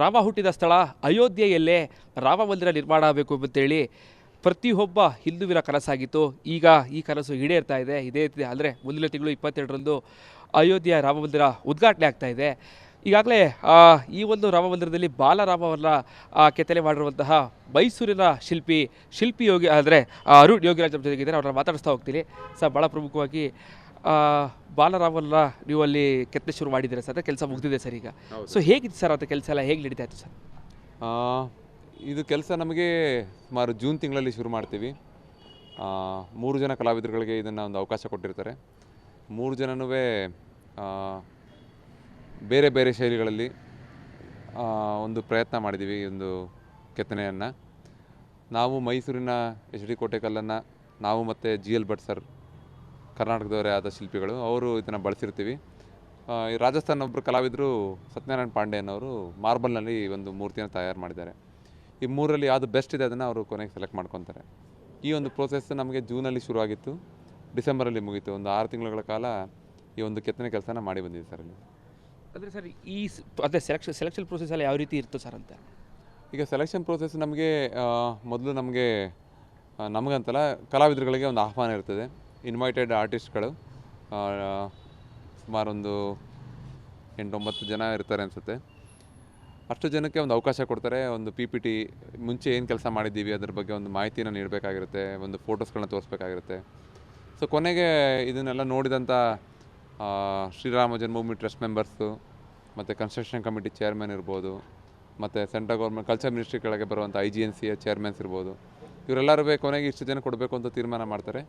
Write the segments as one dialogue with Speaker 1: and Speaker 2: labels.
Speaker 1: ರಾಮ ಹುಟ್ಟಿದ ಸ್ಥಳ ಅಯೋಧ್ಯೆಯಲ್ಲೇ ರಾಮ ಮಂದಿರ ನಿರ್ಮಾಣ ಆಗಬೇಕು ಅಂತೇಳಿ ಪ್ರತಿಯೊಬ್ಬ ಹಿಂದುವಿನ ಕನಸಾಗಿತ್ತು. ಈಗ ಈ ಕನಸು ಈಡೇರ್ತಾ ಇದೆ. ಇದೇ ಅಂದರೆ ಮುಂದಿನ ತಿಂಗಳು 22ರಂದು ಅಯೋಧ್ಯೆಯ ರಾಮ ಮಂದಿರ ಉದ್ಘಾಟನೆ ಆಗ್ತಾ ಇದೆ. ಈಗಾಗಲೇ ಈ ಒಂದು ರಾಮ ಮಂದಿರದಲ್ಲಿ ಬಾಲರಾಮವನ್ನ ಕೆತ್ತನೆ ಮಾಡಿರುವಂತಹ ಮೈಸೂರಿನ ಶಿಲ್ಪಿ ಯೋಗಿ ಅಂದರೆ ಅರುಣ್ ಯೋಗಿರಾಜ್ ನಮ್ಮ ಜೊತೆಗಿದ್ದಾರೆ. ಅವ್ರನ್ನ ಮಾತಾಡಿಸ್ತಾ ಹೋಗ್ತೀನಿ. ಸರ್, ಭಾಳ ಪ್ರಮುಖವಾಗಿ ಬಾಲರಾಮನ್ನ ನೀವು ಅಲ್ಲಿ ಕೆತ್ತನೆ ಶುರು ಮಾಡಿದ್ದೀರಾ ಸರ್, ಕೆಲಸ ಮುಗಿದಿದೆ ಸರ್ ಈಗ. ಸೊ ಹೇಗಿತ್ತು ಸರ್ ಅದು ಕೆಲಸ ಎಲ್ಲ ಹೇಗೆ ನಡೀತಾ ಇತ್ತು ಸರ್?
Speaker 2: ಇದು ಕೆಲಸ ನಮಗೆ ಸುಮಾರು ಜೂನ್ ತಿಂಗಳಲ್ಲಿ ಶುರು ಮಾಡ್ತೀವಿ. 3 ಜನ ಕಲಾವಿದರುಗಳಿಗೆ ಇದನ್ನು ಒಂದು ಅವಕಾಶ ಕೊಟ್ಟಿರ್ತಾರೆ. 3 ಜನನೂ ಬೇರೆ ಬೇರೆ ಶೈಲಿಗಳಲ್ಲಿ ಒಂದು ಪ್ರಯತ್ನ ಮಾಡಿದ್ದೀವಿ. ಈ ಒಂದು ಕೆತ್ತನೆಯನ್ನು ನಾವು ಮೈಸೂರಿನ HD ಕೋಟೆ ಕಲ್ಲನ್ನು ನಾವು ಮತ್ತು GL ಭಟ್ ಸರ್, ಕರ್ನಾಟಕದವರೇ ಆದ ಶಿಲ್ಪಿಗಳು, ಅವರು ಇದನ್ನು ಬಳಸಿರ್ತೀವಿ. ಈ ರಾಜಸ್ಥಾನ ಒಬ್ಬರು ಕಲಾವಿದರು ಸತ್ಯನಾರಾಯಣ ಪಾಂಡೆಯನ್ ಅವರು ಮಾರ್ಬಲ್ನಲ್ಲಿ ಒಂದು ಮೂರ್ತಿಯನ್ನು ತಯಾರು ಮಾಡಿದ್ದಾರೆ. ಈ 3ರಲ್ಲಿ ಯಾವುದು ಬೆಸ್ಟ್ ಇದೆ ಅದನ್ನು ಅವರು ಕೊನೆಗೆ ಸೆಲೆಕ್ಟ್ ಮಾಡ್ಕೊತಾರೆ. ಈ ಒಂದು ಪ್ರೋಸೆಸ್ ನಮಗೆ ಜೂನಲ್ಲಿ ಶುರುವಾಗಿತ್ತು, ಡಿಸೆಂಬರಲ್ಲಿ ಮುಗೀತು. ಒಂದು 6 ತಿಂಗಳ ಕಾಲ ಈ ಒಂದು ಕೆತ್ತನೆ ಕೆಲಸನ ಮಾಡಿ ಬಂದಿದೆ ಸರ್. ಅಲ್ಲಿ
Speaker 1: ಅಂದರೆ ಸರ್ ಈ ಅದೇ ಸೆಲೆಕ್ಷನ್ ಪ್ರೋಸೆಸ್ ಎಲ್ಲ ಯಾವ ರೀತಿ ಇರುತ್ತೆ ಸರ್ ಅಂತ?
Speaker 2: ಈಗ ಸೆಲೆಕ್ಷನ್ ಪ್ರೋಸೆಸ್ ನಮಗೆ ಮೊದಲು ನಮಗಂತಲ್ಲ ಕಲಾವಿದರುಗಳಿಗೆ ಒಂದು ಆಹ್ವಾನ ಇರ್ತದೆ. ಇನ್ವೈಟೆಡ್ ಆರ್ಟಿಸ್ಟ್ಗಳು ಸುಮಾರು ಒಂದು 8-9 ಜನ ಇರ್ತಾರೆ ಅನಿಸುತ್ತೆ. ಅಷ್ಟು ಜನಕ್ಕೆ ಒಂದು ಅವಕಾಶ ಕೊಡ್ತಾರೆ. ಒಂದು PPT ಮುಂಚೆ ಏನು ಕೆಲಸ ಮಾಡಿದ್ದೀವಿ ಅದರ ಬಗ್ಗೆ ಒಂದು ಮಾಹಿತಿನ ನೀಡಬೇಕಾಗಿರುತ್ತೆ, ಒಂದು ಫೋಟೋಸ್ಗಳನ್ನ ತೋರಿಸ್ಬೇಕಾಗಿರುತ್ತೆ. ಸೊ ಕೊನೆಗೆ ಇದನ್ನೆಲ್ಲ ನೋಡಿದಂಥ ಶ್ರೀರಾಮ ಜನ್ಮಭೂಮಿ ಟ್ರಸ್ಟ್ ಮೆಂಬರ್ಸು ಮತ್ತು ಕನ್ಸ್ಟ್ರಕ್ಷನ್ ಕಮಿಟಿ ಚೇರ್ಮನ್ ಇರ್ಬೋದು, ಮತ್ತು ಸೆಂಟ್ರಲ್ ಗೌರ್ಮೆಂಟ್ ಕಲ್ಚರ್ ಮಿನಿಸ್ಟ್ರಿ ಕೆಳಗೆ ಬರುವಂಥ IGNCಯ ಚೇರ್ಮನ್ಸ್ ಇರ್ಬೋದು, ಇವರೆಲ್ಲರೂ ಕೊನೆಗೆ ಇಷ್ಟು ಜನ ಕೊಡಬೇಕು ಅಂತ ತೀರ್ಮಾನ ಮಾಡ್ತಾರೆ.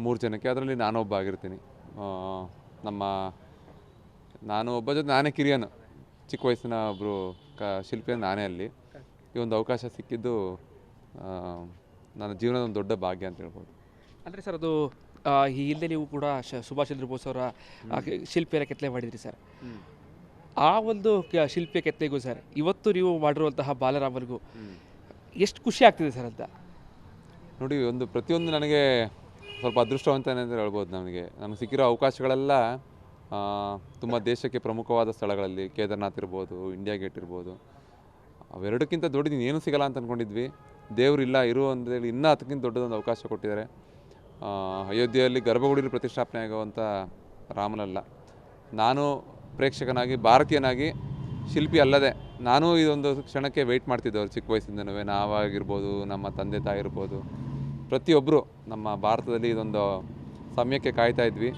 Speaker 2: 3 ಜನಕ್ಕೆ. ಅದರಲ್ಲಿ ನಾನೊಬ್ಬ ಆಗಿರ್ತೀನಿ. ನಾನು ಒಬ್ಬ ಜೊತೆ ನಾನೇ ಕಿರಿಯನು, ಚಿಕ್ಕ ವಯಸ್ಸಿನ ಒಬ್ಬರು ಶಿಲ್ಪಿಯ ನಾನೇ ಅಲ್ಲಿ. ಈ ಒಂದು ಅವಕಾಶ ಸಿಕ್ಕಿದ್ದು ನನ್ನ ಜೀವನದ ಒಂದು ದೊಡ್ಡ ಭಾಗ್ಯ ಅಂತ ಹೇಳ್ಬೋದು.
Speaker 1: ಅಂದರೆ ಸರ್ ಅದು ಈ ಹಿಂದೆ ನೀವು ಕೂಡ ಸುಭಾಷ್ ಚಂದ್ರ ಬೋಸ್ ಅವರ ಶಿಲ್ಪಿಯನ್ನು ಕೆತ್ತನೆ ಮಾಡಿದ್ರಿ ಸರ್. ಆ ಒಂದು ಶಿಲ್ಪಿಯ ಕೆತ್ತನೆಗೂ ಸರ್ ಇವತ್ತು ನೀವು ಮಾಡಿರುವಂತಹ ಬಾಲರಾಮನಿಗೂ ಎಷ್ಟು ಖುಷಿ ಆಗ್ತಿದೆ ಸರ್ ಅಂತ
Speaker 2: ನೋಡಿ. ಪ್ರತಿಯೊಂದು ನನಗೆ ಸ್ವಲ್ಪ ಅದೃಷ್ಟವಂತನೇ ಅಂತ ಹೇಳ್ಬೋದು. ನನಗೆ ಸಿಕ್ಕಿರೋ ಅವಕಾಶಗಳೆಲ್ಲ ತುಂಬ ದೇಶಕ್ಕೆ ಪ್ರಮುಖವಾದ ಸ್ಥಳಗಳಲ್ಲಿ, ಕೇದಾರ್ನಾಥ್ ಇರ್ಬೋದು, ಇಂಡಿಯಾ ಗೇಟ್ ಇರ್ಬೋದು, ಅವೆರಡಕ್ಕಿಂತ ದೊಡ್ಡದು ಇನ್ನೇನು ಸಿಗಲ್ಲ ಅಂತ ಅಂದ್ಕೊಂಡಿದ್ವಿ. ದೇವರಿಲ್ಲ ಇರುವಂಥೇಳಿ ಇನ್ನೂ ಅದಕ್ಕಿಂತ ದೊಡ್ಡದೊಂದು ಅವಕಾಶ ಕೊಟ್ಟಿದ್ದಾರೆ. ಅಯೋಧ್ಯೆಯಲ್ಲಿ ಗರ್ಭಗುಡಿಯಲ್ಲಿ ಪ್ರತಿಷ್ಠಾಪನೆ ಆಗುವಂಥ ರಾಮನಲ್ಲ, ನಾನು ಪ್ರೇಕ್ಷಕನಾಗಿ ಭಾರತೀಯನಾಗಿ ಶಿಲ್ಪಿ ಅಲ್ಲದೆ ನಾನು ಇದೊಂದು ಕ್ಷಣಕ್ಕೆ ವೆಯ್ಟ್ ಮಾಡ್ತಿದ್ದವರು ಚಿಕ್ಕ ವಯಸ್ಸಿಂದನೂ. ನಾವಾಗಿರ್ಬೋದು, ನಮ್ಮ ತಂದೆ ತಾಯಿ ಇರ್ಬೋದು, ಪ್ರತಿಯೊಬ್ಬರು ನಮ್ಮ ಭಾರತದಲ್ಲಿ ಇದೊಂದು ಸಮಯಕ್ಕೆ ಕಾಯ್ತಾ ಇದ್ವಿ.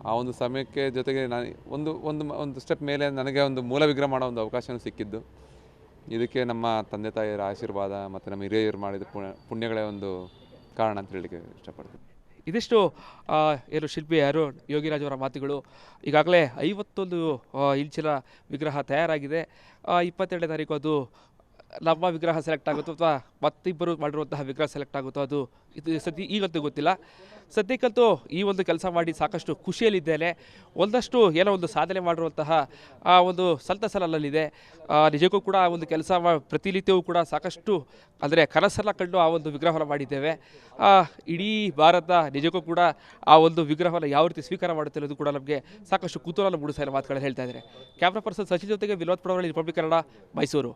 Speaker 2: ಆ ಒಂದು ಸಮಯಕ್ಕೆ ಜೊತೆಗೆ ನಾನು ಒಂದು ಸ್ಟೆಪ್ ಮೇಲೆ ನನಗೆ ಒಂದು ಮೂಲ ವಿಗ್ರಹ ಮಾಡೋ ಒಂದು ಅವಕಾಶವೂ ಸಿಕ್ಕಿದ್ದು. ಇದಕ್ಕೆ ನಮ್ಮ ತಂದೆ ತಾಯಿಯರ ಆಶೀರ್ವಾದ ಮತ್ತು ನಮ್ಮ ಹಿರಿಯರು ಮಾಡಿದ ಪುಣ್ಯಗಳೇ ಒಂದು ಕಾರಣ ಅಂತ ಹೇಳಲಿಕ್ಕೆ ಇಷ್ಟಪಡ್ತೀನಿ.
Speaker 1: ಇದಿಷ್ಟು ಏನು ಶಿಲ್ಪಿ ಅರುಣ್ ಯೋಗಿರಾಜ್ ಅವರ ಮಾತುಗಳು. ಈಗಾಗಲೇ 51 ಇಂಚಿನ ವಿಗ್ರಹ ತಯಾರಾಗಿದೆ. 22ನೇ ತಾರೀಕು ಅದು ನಮ್ಮ ವಿಗ್ರಹ ಸೆಲೆಕ್ಟ್ ಆಗುತ್ತೋ ಅಥವಾ ಮತ್ತಿಬ್ಬರು ಮಾಡಿರುವಂತಹ ವಿಗ್ರಹ ಸೆಲೆಕ್ಟ್ ಆಗುತ್ತೋ ಅದು ಈಗಂತೂ ಗೊತ್ತಿಲ್ಲ. ಸದ್ಯಕ್ಕಂತೂ ಈ ಒಂದು ಕೆಲಸ ಮಾಡಿ ಸಾಕಷ್ಟು ಖುಷಿಯಲ್ಲಿದ್ದೇನೆ. ಒಂದಷ್ಟು ಏನೋ ಒಂದು ಸಾಧನೆ ಮಾಡಿರುವಂತಹ ಒಂದು ಸಂತಸನಲ್ಲಿದೆ. ನಿಜಕ್ಕೂ ಕೂಡ ಆ ಒಂದು ಕೆಲಸ ಪ್ರತಿನಿತ್ಯವೂ ಕೂಡ ಸಾಕಷ್ಟು ಅಂದರೆ ಕನಸೆಲ್ಲ ಕಂಡು ಆ ಒಂದು ವಿಗ್ರಹವನ್ನು ಮಾಡಿದ್ದೇವೆ. ಇಡೀ ಭಾರತ ನಿಜಕ್ಕೂ ಕೂಡ ಆ ಒಂದು ವಿಗ್ರಹವನ್ನು ಯಾವ ರೀತಿ ಸ್ವೀಕಾರ ಮಾಡುತ್ತೆ ಅನ್ನೋದು ಕೂಡ ನಮಗೆ ಸಾಕಷ್ಟು ಕುತೂಹಲ ಮೂಡಿಸ್ತಾ ಇರೋ ಮಾತುಗಳನ್ನು ಹೇಳ್ತಾ ಇದ್ದಾರೆ. ಕ್ಯಾಮ್ರಾ ಪರ್ಸನ್ ಸಚಿನ್ ಜೊತೆಗೆ ವಿನೋದ್ ಪಡವಳ್ಳಿ, ರಿಪಬ್ಲಿಕ್ ಕನ್ನಡ, ಮೈಸೂರು.